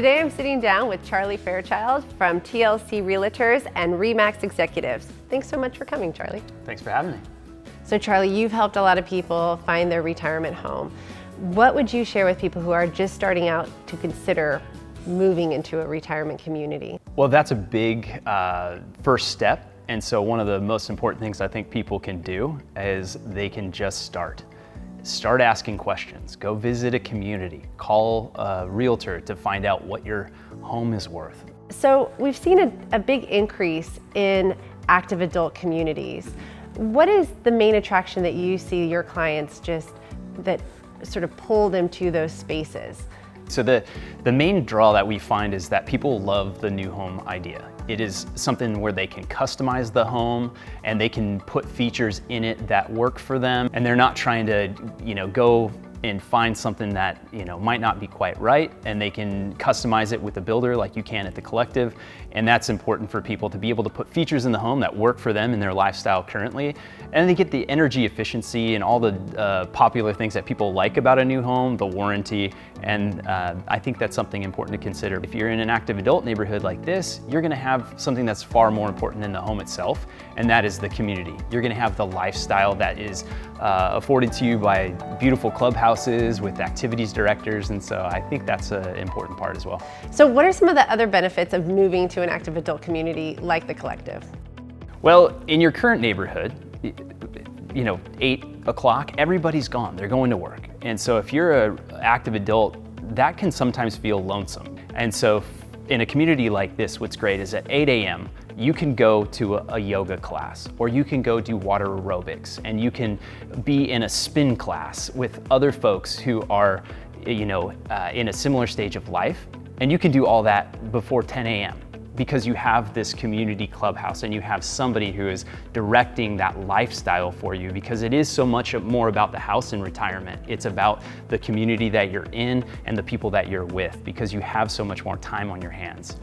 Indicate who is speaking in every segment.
Speaker 1: Today I'm sitting down with Charlie Fairchild from TLC Realtors and RE/MAX Executives. Thanks so much for coming, Charlie.
Speaker 2: Thanks for having me.
Speaker 1: So Charlie, you've helped a lot of people find their retirement home. What would you share with people who are just starting out to consider moving into a retirement community?
Speaker 2: Well, that's a big first step. And so one of the most important things I think people can do is they can just start. Start asking questions. Go visit a community. Call a realtor to find out what your home is worth.
Speaker 1: So we've seen a big increase in active adult communities. What is the main attraction that you see your clients that sort of pull them to those spaces?
Speaker 2: So the main draw that we find is that people love the new home idea. It is something where they can customize the home and they can put features in it that work for them, and they're not trying to, go and find something that, might not be quite right, and they can customize it with the builder like you can at the Collective. And that's important for people to be able to put features in the home that work for them in their lifestyle currently. And they get the energy efficiency and all the popular things that people like about a new home, the warranty. And I think that's something important to consider. If you're in an active adult neighborhood like this, you're gonna have something that's far more important than the home itself, and that is the community. You're gonna have the lifestyle that is afforded to you by beautiful clubhouses with activities directors, and so I think that's an important part as well.
Speaker 1: So what are some of the other benefits of moving to an active adult community like the Collective?
Speaker 2: Well, in your current neighborhood, 8 o'clock, everybody's gone, they're going to work. And so if you're an active adult, that can sometimes feel lonesome. And so in a community like this, what's great is at 8 a.m., you can go to a yoga class, or you can go do water aerobics, and you can be in a spin class with other folks who are, in a similar stage of life. And you can do all that before 10 a.m. because you have this community clubhouse and you have somebody who is directing that lifestyle for you, because it is so much more about the house in retirement. It's about the community that you're in and the people that you're with, because you have so much more time on your hands.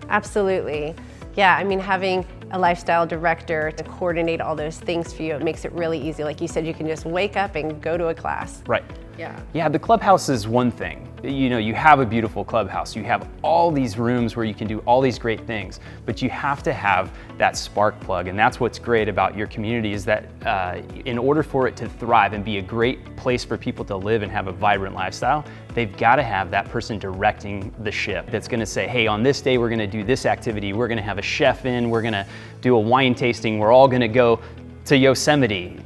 Speaker 1: Absolutely. Yeah, I mean, having a lifestyle director to coordinate all those things for you, it makes it really easy. Like you said, you can just wake up and go to a class.
Speaker 2: Right.
Speaker 1: Yeah.
Speaker 2: Yeah, the clubhouse is one thing. You have a beautiful clubhouse. You have all these rooms where you can do all these great things, but you have to have that spark plug. And that's what's great about your community, is that in order for it to thrive and be a great place for people to live and have a vibrant lifestyle, they've got to have that person directing the ship that's going to say, hey, on this day, we're going to do this activity. We're going to have a chef in. We're going to do a wine tasting. We're all going to go to Yosemite.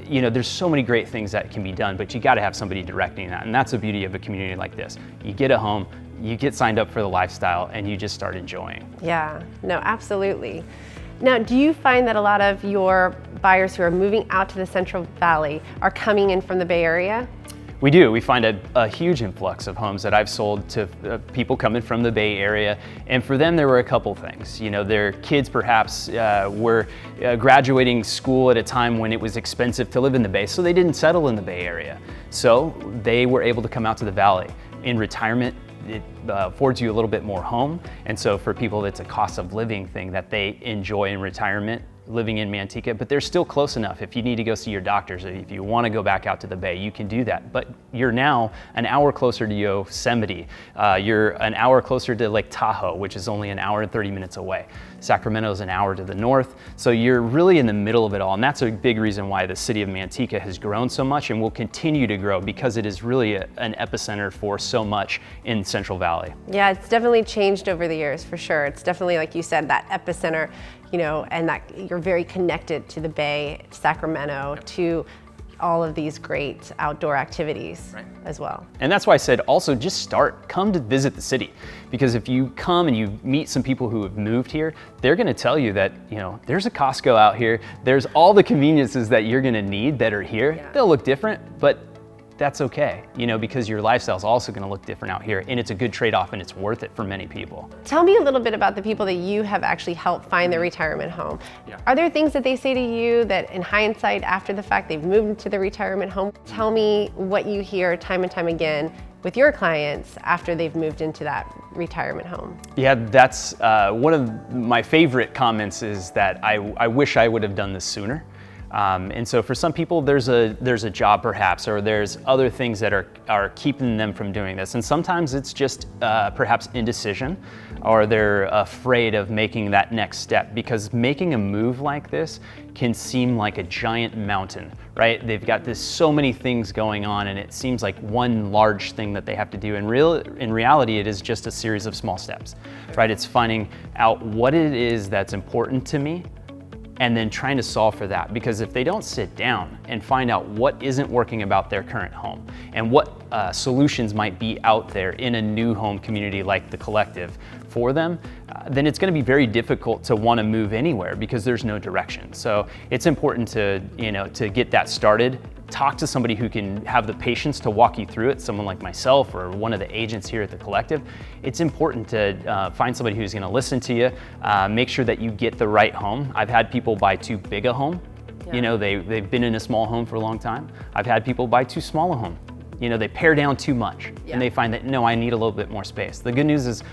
Speaker 2: There's so many great things that can be done, but you got to have somebody directing that. And that's the beauty of a community like this. You get a home, you get signed up for the lifestyle, and you just start enjoying.
Speaker 1: Yeah, no, absolutely. Now, do you find that a lot of your buyers who are moving out to the Central Valley are coming in from the Bay Area?
Speaker 2: We do. We find a huge influx of homes that I've sold to people coming from the Bay Area. And for them, there were a couple things. Their kids perhaps were graduating school at a time when it was expensive to live in the Bay, so they didn't settle in the Bay Area. So they were able to come out to the Valley. In retirement, it affords you a little bit more home. And so for people, it's a cost of living thing that they enjoy in retirement, living in Manteca, but they're still close enough. If you need to go see your doctors, or if you want to go back out to the Bay, you can do that. But you're now an hour closer to Yosemite. You're an hour closer to Lake Tahoe, which is only an hour and 30 minutes away. Sacramento is an hour to the north. So you're really in the middle of it all. And that's a big reason why the city of Manteca has grown so much and will continue to grow, because it is really an epicenter for so much in Central Valley.
Speaker 1: Yeah, it's definitely changed over the years, for sure. It's definitely, like you said, that epicenter, and that you're very connected to the Bay, Sacramento, to all of these great outdoor activities as well.
Speaker 2: And that's why I said also just start, come to visit the city. Because if you come and you meet some people who have moved here, they're gonna tell you that, there's a Costco out here, there's all the conveniences that you're gonna need that are here. Yeah. They'll look different, but that's okay, because your lifestyle is also going to look different out here, and it's a good trade-off, and it's worth it for many people.
Speaker 1: Tell me a little bit about the people that you have actually helped find their retirement home. Yeah. Are there things that they say to you that in hindsight, after the fact, they've moved into the retirement home? Tell me what you hear time and time again with your clients after they've moved into that retirement home.
Speaker 2: Yeah, that's one of my favorite comments, is that I wish I would have done this sooner. And so for some people, there's a job perhaps, or there's other things that are keeping them from doing this. And sometimes it's just perhaps indecision, or they're afraid of making that next step, because making a move like this can seem like a giant mountain, right? They've got so many things going on, and it seems like one large thing that they have to do. In reality, it is just a series of small steps, right? It's finding out what it is that's important to me, and then trying to solve for that. Because if they don't sit down and find out what isn't working about their current home, and what solutions might be out there in a new home community like the Collective for them, then it's going to be very difficult to want to move anywhere, because there's no direction. So it's important to get that started. Talk to somebody who can have the patience to walk you through it, someone like myself or one of the agents here at the Collective. It's important to find somebody who's going to listen to you, make sure that you get the right home. I've had people buy too big a home. Yeah. They've been in a small home for a long time. I've had people buy too small a home. They pare down too much, yeah, and they find that, no, I need a little bit more space. The good news is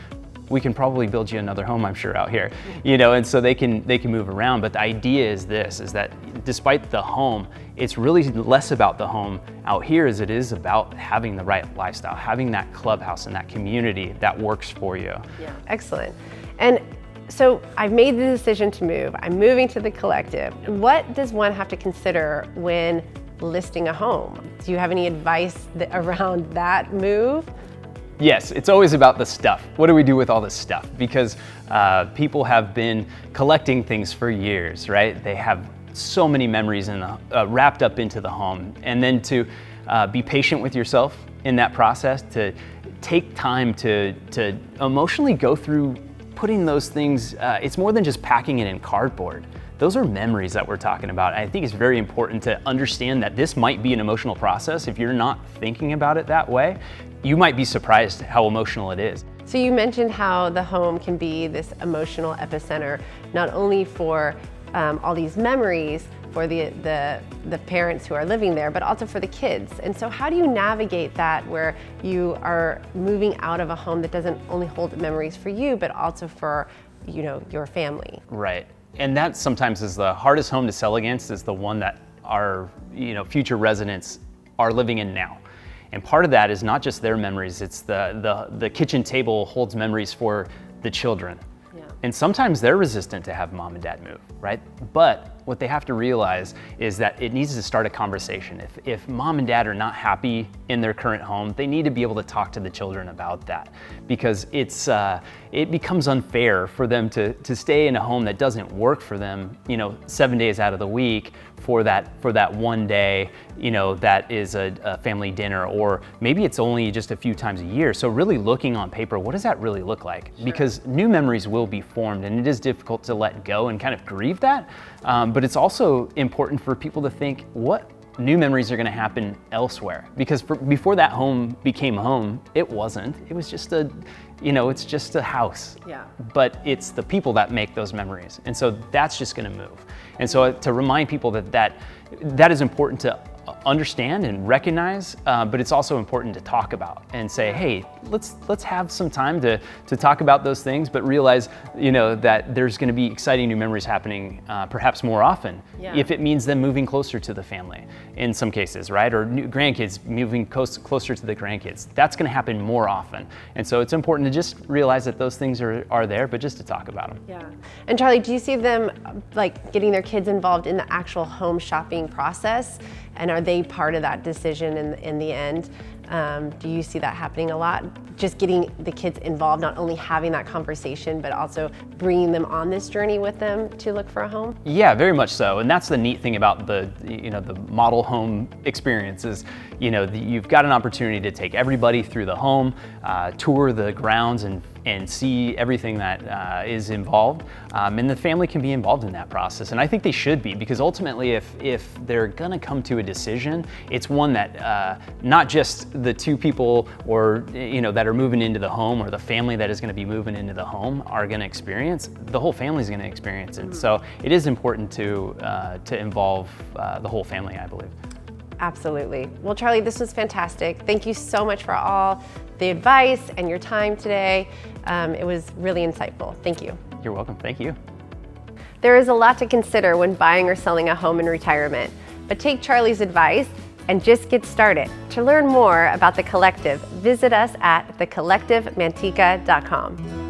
Speaker 2: we can probably build you another home, I'm sure, out here, and so they can move around. But the idea is that despite the home, it's really less about the home out here as it is about having the right lifestyle, having that clubhouse and that community that works for you.
Speaker 1: Yeah, excellent. And so I've made the decision to move. I'm moving to the Collective. What does one have to consider when listing a home? Do you have any advice around that move?
Speaker 2: Yes, it's always about the stuff. What do we do with all this stuff? Because people have been collecting things for years, right? They have so many memories wrapped up into the home. And then to be patient with yourself in that process, to take time to emotionally go through putting those things, it's more than just packing it in cardboard. Those are memories that we're talking about. I think it's very important to understand that this might be an emotional process. If you're not thinking about it that way, you might be surprised how emotional it is.
Speaker 1: So you mentioned how the home can be this emotional epicenter, not only for all these memories for the parents who are living there, but also for the kids. And so how do you navigate that, where you are moving out of a home that doesn't only hold memories for you, but also for your family?
Speaker 2: Right. And that sometimes is the hardest home to sell against, is the one that our future residents are living in now. And part of that is not just their memories, it's the kitchen table holds memories for the children. Yeah. And sometimes they're resistant to have mom and dad move, right? But what they have to realize is that it needs to start a conversation. If mom and dad are not happy in their current home, they need to be able to talk to the children about that, because it becomes unfair for them to stay in a home that doesn't work for them, 7 days out of the week for that one day, that is a family dinner, or maybe it's only just a few times a year. So really looking on paper, what does that really look like? Sure. Because new memories will be formed, and it is difficult to let go and kind of grieve that. But it's also important for people to think, what new memories are going to happen elsewhere? Because before that home became home, it wasn't. It was just it's just a house. Yeah. But it's the people that make those memories. And so that's just going to move. And so to remind people that is important to understand and recognize, but it's also important to talk about and say, hey, let's have some time to talk about those things, but realize that there's going to be exciting new memories happening perhaps more often, yeah, if it means them moving closer to the family in some cases, right? Or new grandkids moving closer to the grandkids. That's going to happen more often. And so it's important to just realize that those things are there, but just to talk about them.
Speaker 1: Yeah. And Charlie, do you see them getting their kids involved in the actual home shopping process? And are they part of that decision in the end? Do you see that happening a lot? Just getting the kids involved, not only having that conversation, but also bringing them on this journey with them to look for a home?
Speaker 2: Yeah, very much so. And that's the neat thing about the model home experience is, you've got an opportunity to take everybody through the home, tour the grounds, and see everything that is involved. And the family can be involved in that process. And I think they should be, because ultimately if they're gonna come to a decision, it's one that not just the two people or that are moving into the home, or the family that is gonna be moving into the home are gonna experience, the whole family's gonna experience it. Mm-hmm. So it is important to involve the whole family, I believe.
Speaker 1: Absolutely. Well, Charlie, this was fantastic. Thank you so much for all the advice and your time today. It was really insightful. Thank you.
Speaker 2: You're welcome. Thank you.
Speaker 1: There is a lot to consider when buying or selling a home in retirement, but take Charlie's advice and just get started. To learn more about The Collective, visit us at thecollectivemanteca.com.